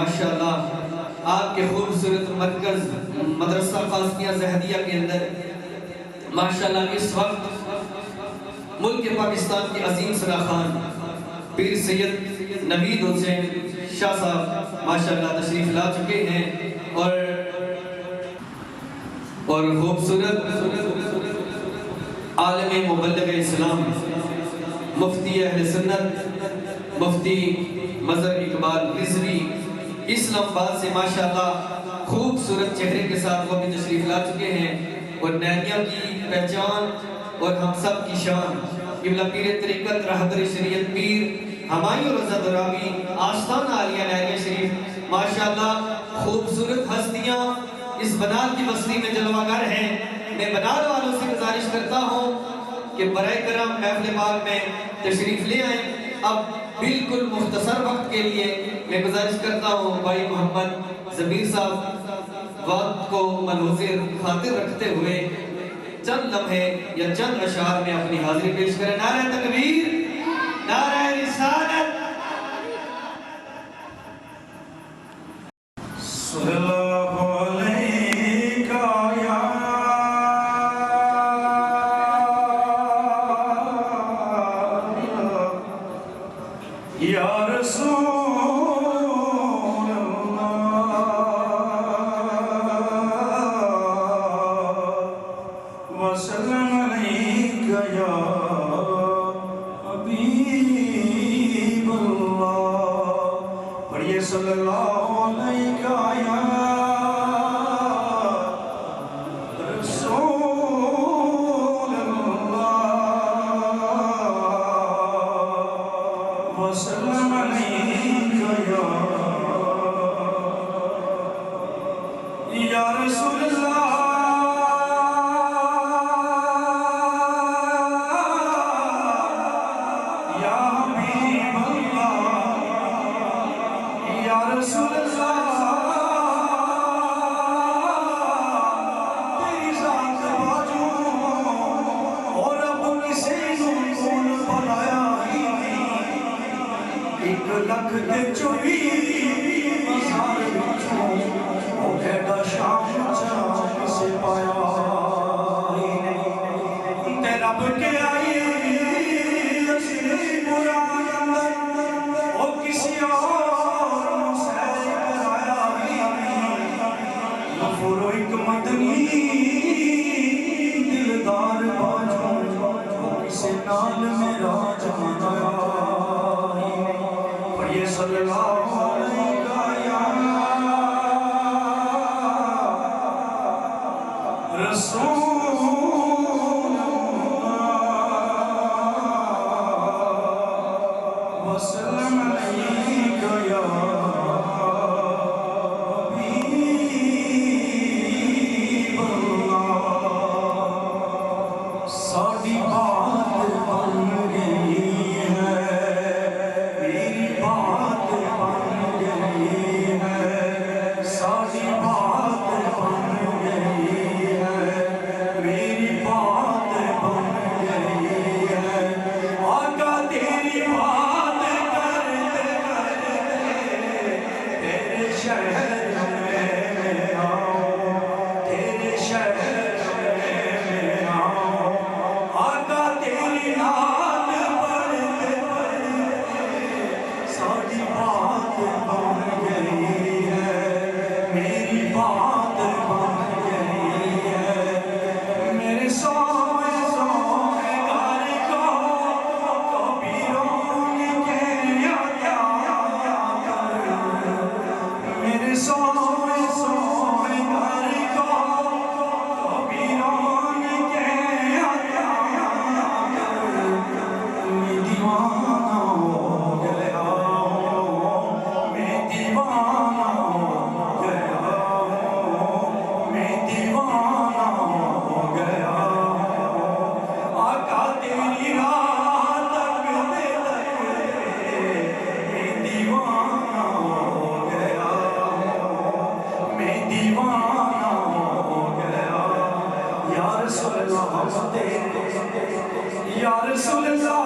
माशाअल्लाह आपके खूबसूरत मरकज मदरसा कासिया ज़हदिया के अंदर माशाअल्लाह इस वक्त मुल्क पाकिस्तान के अजीम सरा खान पीर सैयद नवीद हुसैन शाह साहब माशाअल्लाह तशरीफ ला चुके हैं और खूबसूरत आलम मुबल्लिग इस्लाम मुफ्ती अहले सुन्नत मुफ्ती मज़हर इकबाल रिजवी इस्लामाबाद से माशाअल्लाह खूबसूरत चेहरे के साथ वो भी तशरीफ ला चुके हैं और नैनिया की पहचान और हम सब की शान क़िबला पीर तरीक़त रहबर शरीयत पीर हमायूं रज़ा दुरावी आस्ताना आलिया नैनिया शरीफ माशाअल्लाह खूबसूरत हस्तियाँ इस बनाल की बस्ती में जलवागर हैं। मैं बनाल वालों से गुजारिश करता हूँ कि बराए करम महफ़िल बाग में तशरीफ ले आए। अब बिल्कुल मुख्तसर वक्त के लिए मैं गुजारिश करता हूँ भाई मोहम्मद ज़मीर साहब वक्त को मनोज़िर खातिर रखते हुए चंद लम्हे या चंद अशार में अपनी हाजिरी पेश करें। नारे तकबीर, नारे रिसालत। या रसूल अल्लाह